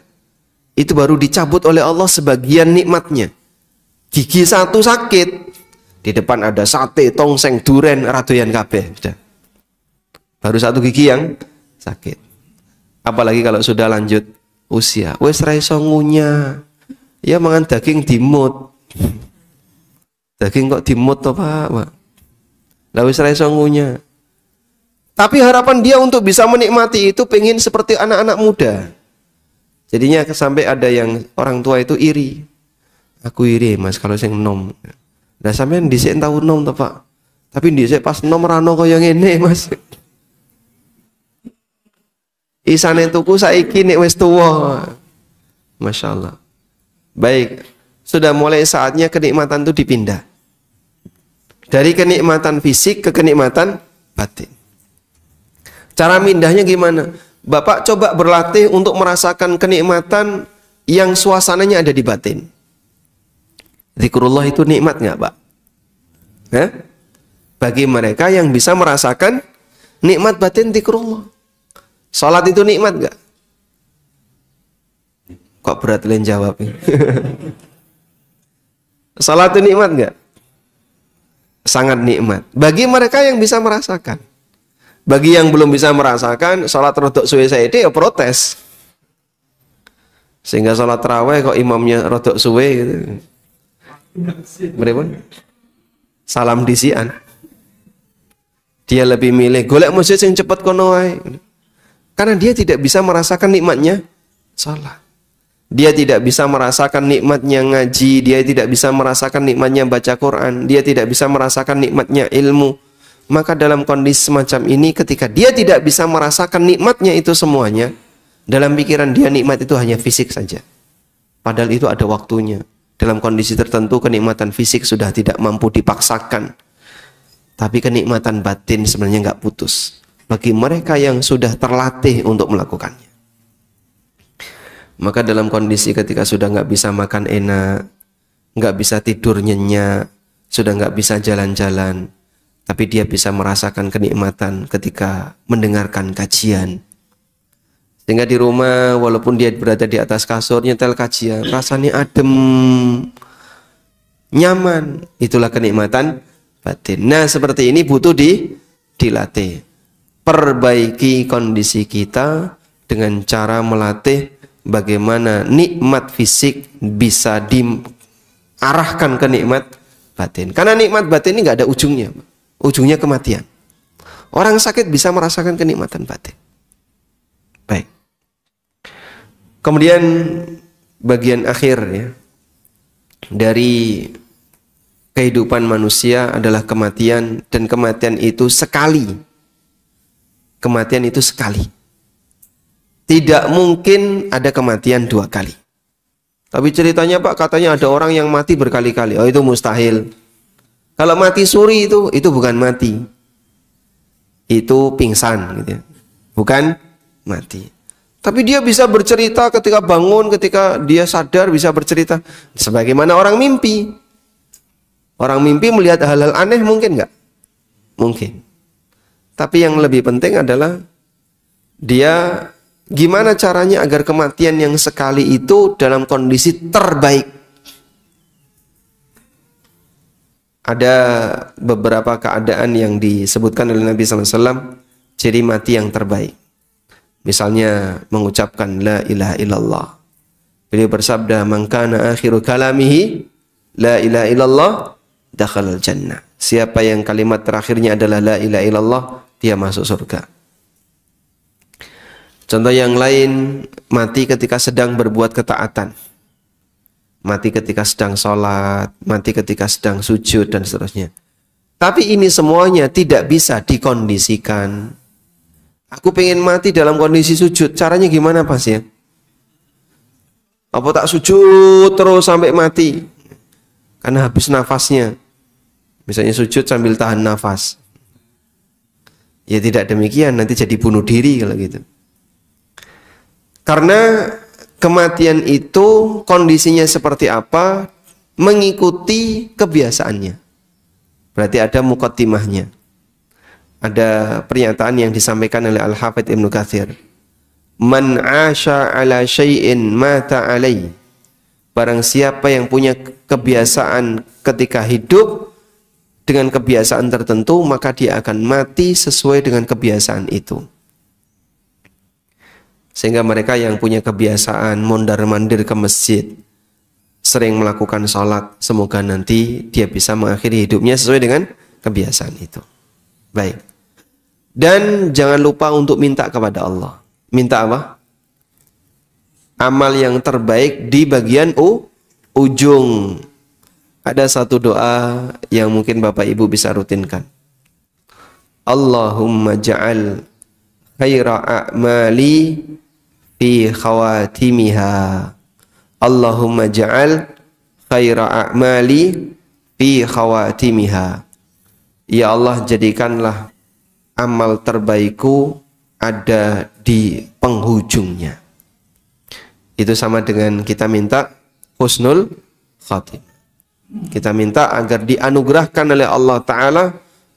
Itu baru dicabut oleh Allah sebagian nikmatnya. Gigi 1 sakit, di depan ada sate, tongseng, duren, radoyan kabeh. Baru 1 gigi yang sakit. Apalagi kalau sudah lanjut usia. Wes ra iso ngunyah. Ya mangan daging dimut. Daging kok dimut toh, Pak? Lah wes ra iso ngunyah. Tapi harapan dia untuk bisa menikmati itu pengen seperti anak-anak muda. Jadinya sampai ada yang orang tua itu iri. Aku iri Mas kalau sing nom. Lah sampean dhisik tau nom to, Pak. Tapi dhisik pas nom rano kaya ngene, Mas. Isane tuku saiki nek wis tuwa. Masya Allah. Baik, sudah mulai saatnya kenikmatan itu dipindah. Dari kenikmatan fisik ke kenikmatan batin. Cara mindahnya gimana? Bapak coba berlatih untuk merasakan kenikmatan yang suasananya ada di batin. Zikrullah itu nikmat nggak, Pak? Bagi mereka yang bisa merasakan nikmat batin zikrullah. Salat itu nikmat nggak? Kok berat kalian jawab? Salat itu nikmat nggak? Sangat nikmat. Bagi mereka yang bisa merasakan. Bagi yang belum bisa merasakan, sholat rodok suwe saiki ya protes. Sehingga sholat tarawih kok imamnya rodok suwe gitu. Berapa? Salam disian. Dia lebih milih golek masjid yang cepat kono wae. Karena dia tidak bisa merasakan nikmatnya salat. Dia tidak bisa merasakan nikmatnya ngaji, dia tidak bisa merasakan nikmatnya baca Quran, dia tidak bisa merasakan nikmatnya ilmu. Maka dalam kondisi semacam ini, ketika dia tidak bisa merasakan nikmatnya itu semuanya, dalam pikiran dia nikmat itu hanya fisik saja. Padahal itu ada waktunya. Dalam kondisi tertentu kenikmatan fisik sudah tidak mampu dipaksakan. Tapi kenikmatan batin sebenarnya nggak putus. Bagi mereka yang sudah terlatih untuk melakukannya. Maka dalam kondisi ketika sudah nggak bisa makan enak, nggak bisa tidur nyenyak, sudah nggak bisa jalan-jalan, tapi dia bisa merasakan kenikmatan ketika mendengarkan kajian. Sehingga di rumah walaupun dia berada di atas kasur nyetel kajian, rasanya adem, nyaman. Itulah kenikmatan batin. Nah, seperti ini butuh dilatih. Perbaiki kondisi kita dengan cara melatih bagaimana nikmat fisik bisa diarahkan ke nikmat batin. Karena nikmat batin ini nggak ada ujungnya. Ujungnya kematian. Orang sakit bisa merasakan kenikmatan batin. Baik. Kemudian bagian akhir ya, dari kehidupan manusia adalah kematian, dan kematian itu sekali. Kematian itu sekali. Tidak mungkin ada kematian dua kali. Tapi ceritanya Pak, katanya ada orang yang mati berkali-kali. Oh, itu mustahil. Kalau mati suri itu bukan mati. Itu pingsan gitu ya. Bukan mati. Tapi dia bisa bercerita ketika bangun, ketika dia sadar bisa bercerita. Sebagaimana orang mimpi. Orang mimpi melihat hal-hal aneh mungkin nggak? Mungkin. Tapi yang lebih penting adalah dia gimana caranya agar kematian yang sekali itu dalam kondisi terbaik. Ada beberapa keadaan yang disebutkan oleh Nabi SAW, ciri mati yang terbaik. Misalnya mengucapkan la ilaha illallah. Beliau bersabda, "Man kana akhiru kalamihi la ilaha illallah dakhalal jannah." Siapa yang kalimat terakhirnya adalah la ilaha illallah, dia masuk surga. Contoh yang lain, mati ketika sedang berbuat ketaatan. Mati ketika sedang sholat, mati ketika sedang sujud, dan seterusnya. Tapi ini semuanya tidak bisa dikondisikan. Aku pengen mati dalam kondisi sujud. Caranya gimana Pas ya? Apa tak sujud terus sampai mati? Karena habis nafasnya. Misalnya sujud sambil tahan nafas. Ya tidak demikian, nanti jadi bunuh diri kalau gitu. Karena kematian itu kondisinya seperti apa mengikuti kebiasaannya. Berarti ada muqaddimahnya. Ada pernyataan yang disampaikan oleh Al-Hafidz Ibnu Katsir. Man 'asha 'ala syai'in mata 'alai. Barang siapa yang punya kebiasaan ketika hidup dengan kebiasaan tertentu, maka dia akan mati sesuai dengan kebiasaan itu. Sehingga mereka yang punya kebiasaan mondar-mandir ke masjid, sering melakukan sholat, semoga nanti dia bisa mengakhiri hidupnya sesuai dengan kebiasaan itu. Baik. Dan jangan lupa untuk minta kepada Allah. Minta apa? Amal yang terbaik di bagian ujung. Ada satu doa yang mungkin Bapak Ibu bisa rutinkan. Allahumma ja'al khaira a'mali fi khawatimiha. Allahumma ja'al khaira a'mali fi khawatimiha. Ya Allah, jadikanlah amal terbaikku ada di penghujungnya. Itu sama dengan kita minta husnul khatimah. Kita minta agar dianugerahkan oleh Allah Ta'ala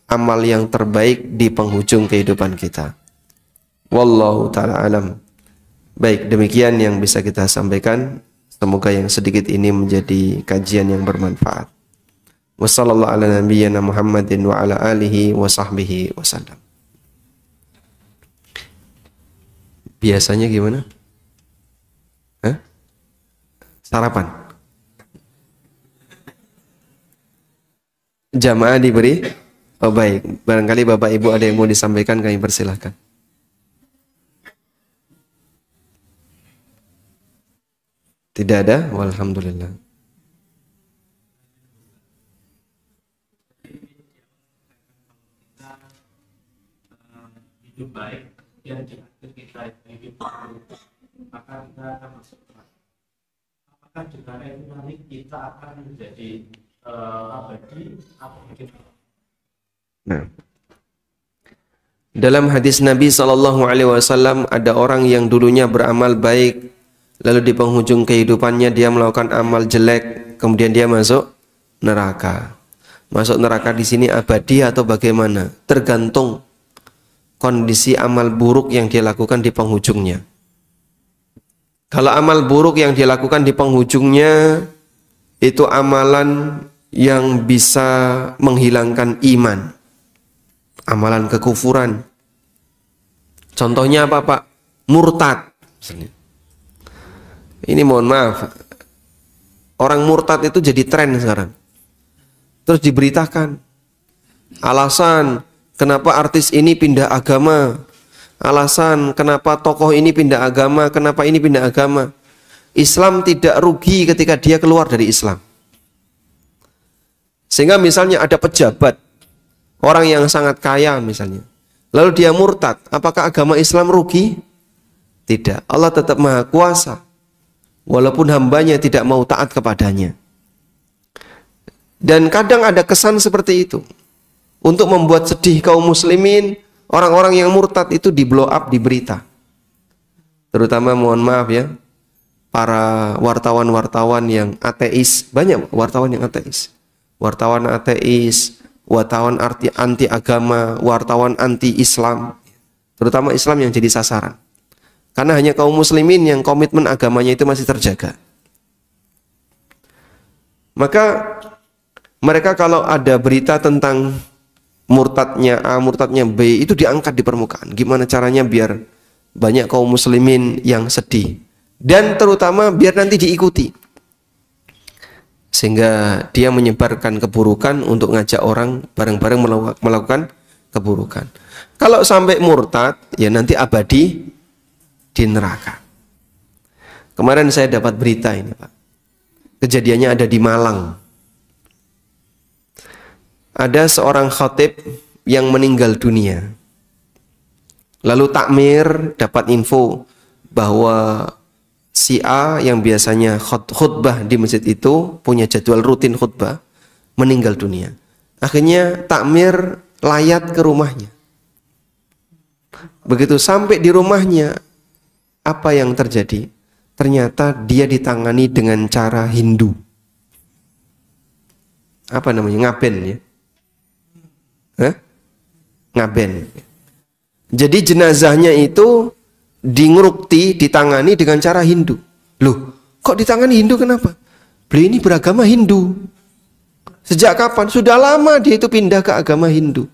amal yang terbaik di penghujung kehidupan kita. Wallahu ta'ala alam. Baik, demikian yang bisa kita sampaikan. Semoga yang sedikit ini menjadi kajian yang bermanfaat. Wassallallahu ala nabiyyina Muhammadin wa ala alihi wa sahbihi wasallam. Biasanya gimana? Hah? Sarapan? Jamaah diberi. Oh baik, barangkali Bapak Ibu ada yang mau disampaikan, kami persilahkan. Tidak ada? Walhamdulillah. Hidup baik yang di akhir kita hidup buruk, maka kita akan masuk neraka. Apakah juga itu nanti kita akan menjadi abadi atau bagaimana? Nah, dalam hadis Nabi SAW ada orang yang dulunya beramal baik, lalu di penghujung kehidupannya dia melakukan amal jelek, kemudian dia masuk neraka. Masuk neraka di sini abadi atau bagaimana? Tergantung kondisi amal buruk yang dia lakukan di penghujungnya. Kalau amal buruk yang dia lakukan di penghujungnya itu amalan yang bisa menghilangkan iman, amalan kekufuran. Contohnya apa Pak? Murtad. Ini mohon maaf, orang murtad itu jadi tren sekarang. Terus diberitakan alasan kenapa artis ini pindah agama, alasan kenapa tokoh ini pindah agama, kenapa ini pindah agama. Islam tidak rugi ketika dia keluar dari Islam. Sehingga misalnya ada pejabat, orang yang sangat kaya misalnya, lalu dia murtad, apakah agama Islam rugi? Tidak. Allah tetap maha kuasa, walaupun hambanya tidak mau taat kepadanya. Dan kadang ada kesan seperti itu, untuk membuat sedih kaum muslimin. Orang-orang yang murtad itu di blow up di berita, terutama mohon maaf ya, para wartawan-wartawan yang ateis. Banyak wartawan yang ateis, wartawan ateis, wartawan anti agama, wartawan anti Islam, terutama Islam yang jadi sasaran, karena hanya kaum muslimin yang komitmen agamanya itu masih terjaga. Maka mereka kalau ada berita tentang murtadnya A, murtadnya B, itu diangkat di permukaan. Gimana caranya biar banyak kaum muslimin yang sedih, dan terutama biar nanti diikuti, sehingga dia menyebarkan keburukan untuk ngajak orang bareng-bareng melakukan keburukan. Kalau sampai murtad, ya nanti abadi di neraka. Kemarin saya dapat berita ini Pak, kejadiannya ada di Malang. Ada seorang khatib yang meninggal dunia. Lalu takmir dapat info bahwa si A yang biasanya khutbah di masjid itu, punya jadwal rutin khutbah, meninggal dunia. Akhirnya takmir layat ke rumahnya. Begitu sampai di rumahnya, apa yang terjadi? Ternyata dia ditangani dengan cara Hindu. Apa namanya? Ngaben ya. Ngaben. Jadi jenazahnya itu dingrukti, ditangani dengan cara Hindu. Loh, kok ditangani Hindu kenapa? Beliau ini beragama Hindu. Sejak kapan? Sudah lama dia itu pindah ke agama Hindu.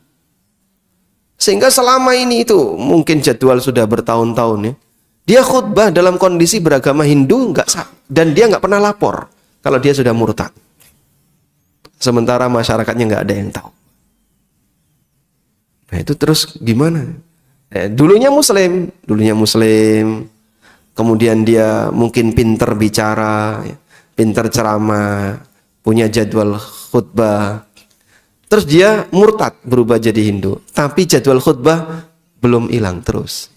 Sehingga selama ini itu mungkin jadwal sudah bertahun-tahun ya, dia khutbah dalam kondisi beragama Hindu, dan dia nggak pernah lapor kalau dia sudah murtad. Sementara masyarakatnya nggak ada yang tahu. Nah itu terus gimana? Dulunya muslim, kemudian dia mungkin pinter bicara, pinter ceramah, punya jadwal khutbah. Terus dia murtad, berubah jadi Hindu, tapi jadwal khutbah belum hilang terus.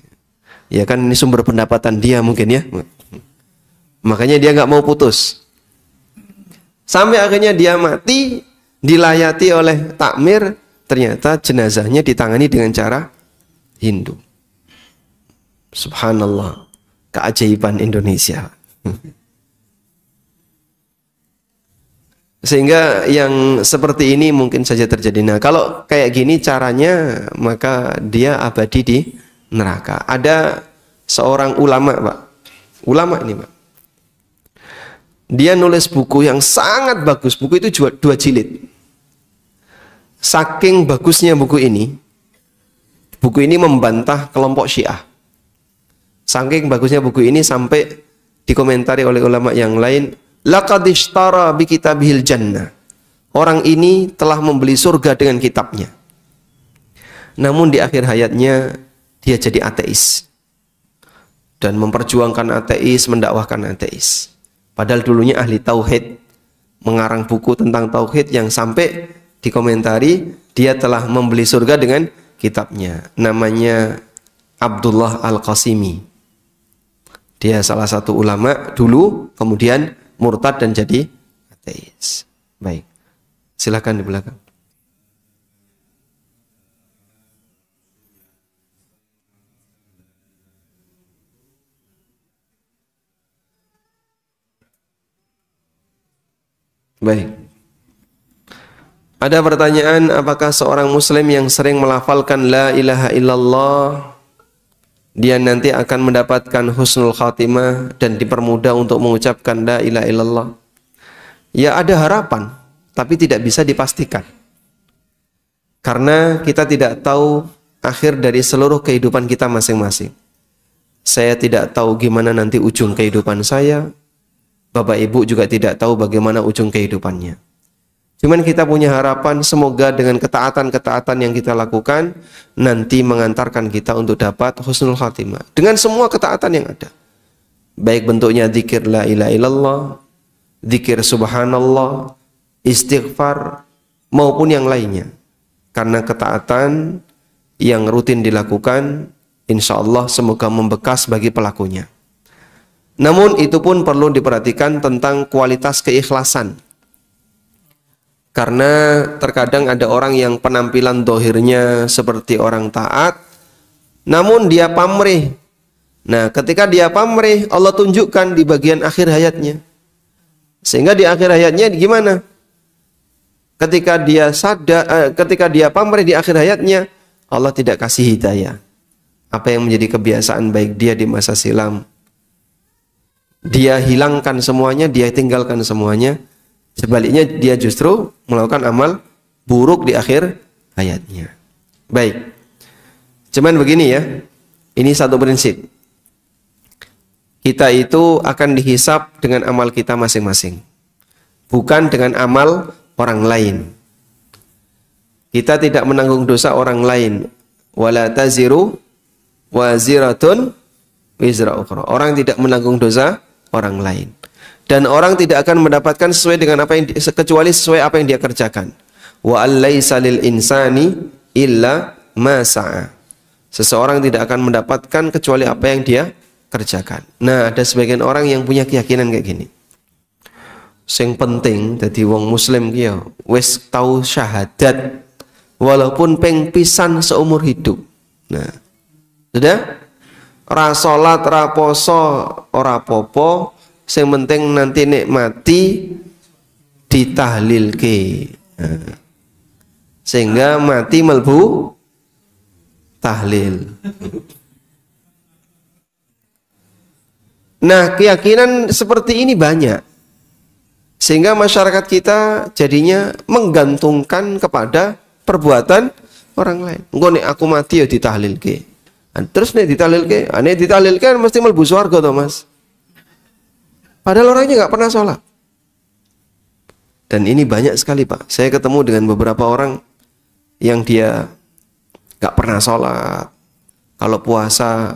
Ya kan ini sumber pendapatan dia mungkin ya. Makanya dia nggak mau putus. Sampai akhirnya dia mati, dilayati oleh takmir. Ternyata jenazahnya ditangani dengan cara Hindu. Subhanallah, keajaiban Indonesia. Sehingga yang seperti ini mungkin saja terjadi. Nah, kalau kayak gini caranya, maka dia abadi di neraka. Ada seorang ulama, Pak. Ulama ini, Pak. Dia nulis buku yang sangat bagus. Buku itu 2 jilid. Saking bagusnya buku ini membantah kelompok Syiah. Saking bagusnya buku ini sampai dikomentari oleh ulama yang lain, laqad ishtara bi kitabihil jannah. orang ini telah membeli surga dengan kitabnya. Namun di akhir hayatnya dia jadi ateis dan memperjuangkan ateis, mendakwahkan ateis. Padahal dulunya ahli tauhid, mengarang buku tentang tauhid yang sampai dikomentari dia telah membeli surga dengan kitabnya. Namanya Abdullah Al-Qasimi. Dia salah satu ulama dulu, kemudian murtad dan jadi ateis. Baik, silakan di belakang. Baik. Ada pertanyaan, apakah seorang muslim yang sering melafalkan la ilaha illallah dia nanti akan mendapatkan husnul khatimah dan dipermudah untuk mengucapkan la ilaha illallah? Ya, ada harapan, tapi tidak bisa dipastikan. Karena kita tidak tahu akhir dari seluruh kehidupan kita masing-masing. Saya tidak tahu gimana nanti ujung kehidupan saya. Bapak Ibu juga tidak tahu bagaimana ujung kehidupannya. Cuman kita punya harapan semoga dengan ketaatan-ketaatan yang kita lakukan nanti mengantarkan kita untuk dapat husnul khatimah. Dengan semua ketaatan yang ada. Baik bentuknya zikir la ilaha illallah, zikir subhanallah, istighfar, maupun yang lainnya. Karena ketaatan yang rutin dilakukan, insya Allah semoga membekas bagi pelakunya. Namun itu pun perlu diperhatikan tentang kualitas keikhlasan. Karena terkadang ada orang yang penampilan dohirnya seperti orang taat, namun dia pamrih. Nah, ketika dia pamrih, Allah tunjukkan di bagian akhir hayatnya. Sehingga di akhir hayatnya gimana? Ketika dia ketika dia pamrih di akhir hayatnya, Allah tidak kasih hidayah. Apa yang menjadi kebiasaan baik dia di masa silam, dia hilangkan semuanya, dia tinggalkan semuanya. Sebaliknya dia justru melakukan amal buruk di akhir hayatnya. Baik. Cuman begini ya. Ini satu prinsip. Kita itu akan dihisap dengan amal kita masing-masing. Bukan dengan amal orang lain. Kita tidak menanggung dosa orang lain. Wala taziru waziratun wizra ukhra. Orang tidak menanggung dosa orang lain. Dan orang tidak akan mendapatkan sesuai dengan apa yang kecuali sesuai apa yang dia kerjakan. Wa allaisa lil insani illa ma sa'a. Seseorang tidak akan mendapatkan kecuali apa yang dia kerjakan. Nah, ada sebagian orang yang punya keyakinan kayak gini. Sing penting dadi wong muslim ki ya wis tau syahadat walaupun ping pisan seumur hidup. Nah, sudah? Ra salat, ra poso, ora apa-apa. Yang penting nanti nek mati ditahlilke. Sehingga mati melbu tahlil. Nah, keyakinan seperti ini banyak. Sehingga masyarakat kita jadinya menggantungkan kepada perbuatan orang lain. Engko nek aku mati ya ditahlilke. Terus nek ditahlilke, nek ditahlilke mesti melbu swarga to, Mas. Padahal orangnya nggak pernah sholat. Dan ini banyak sekali, Pak. Saya ketemu dengan beberapa orang yang dia nggak pernah sholat. Kalau puasa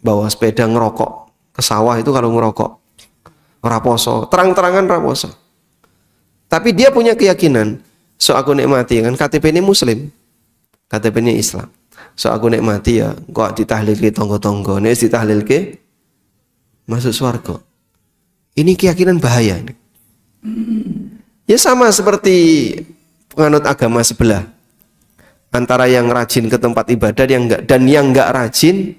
bawa sepeda ngerokok ke sawah itu kalau ngerokok raposo, terang-terangan raposo. Tapi dia punya keyakinan, so aku nikmati kan KTP ini Muslim, KTP ini Islam. So aku nikmati ya, kok ditahlilke tonggo-tonggo, nek ditahlilke masuk swarga. Ini keyakinan bahaya. Ya sama seperti penganut agama sebelah. Antara yang rajin ke tempat ibadah dan yang enggak rajin,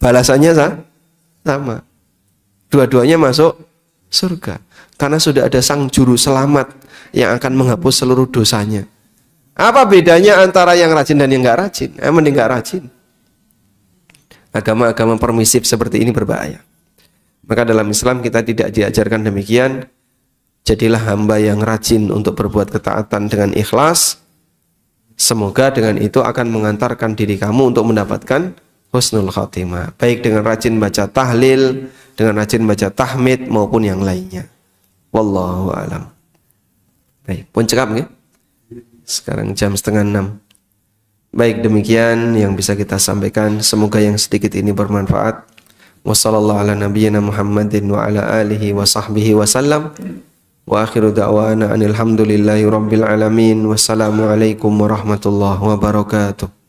balasannya sama. Dua-duanya masuk surga. Karena sudah ada sang juru selamat yang akan menghapus seluruh dosanya. Apa bedanya antara yang rajin dan yang enggak rajin? Mending enggak rajin. Agama-agama permisif seperti ini berbahaya. Maka dalam Islam kita tidak diajarkan demikian. Jadilah hamba yang rajin untuk berbuat ketaatan dengan ikhlas. Semoga dengan itu akan mengantarkan diri kamu untuk mendapatkan husnul khatimah. Baik dengan rajin baca tahlil, dengan rajin baca tahmid maupun yang lainnya. Wallahu a'lam. Baik, pun cekap nggih. Sekarang jam 5:30. Baik, demikian yang bisa kita sampaikan. Semoga yang sedikit ini bermanfaat. Wassallallahu ala nabiyyina Muhammadin wa ala alihi wa sahbihi wasallam. Wa akhiru da'wana anil hamdulillahi rabbil alamin. Wassalamualaikum warahmatullahi wabarakatuh.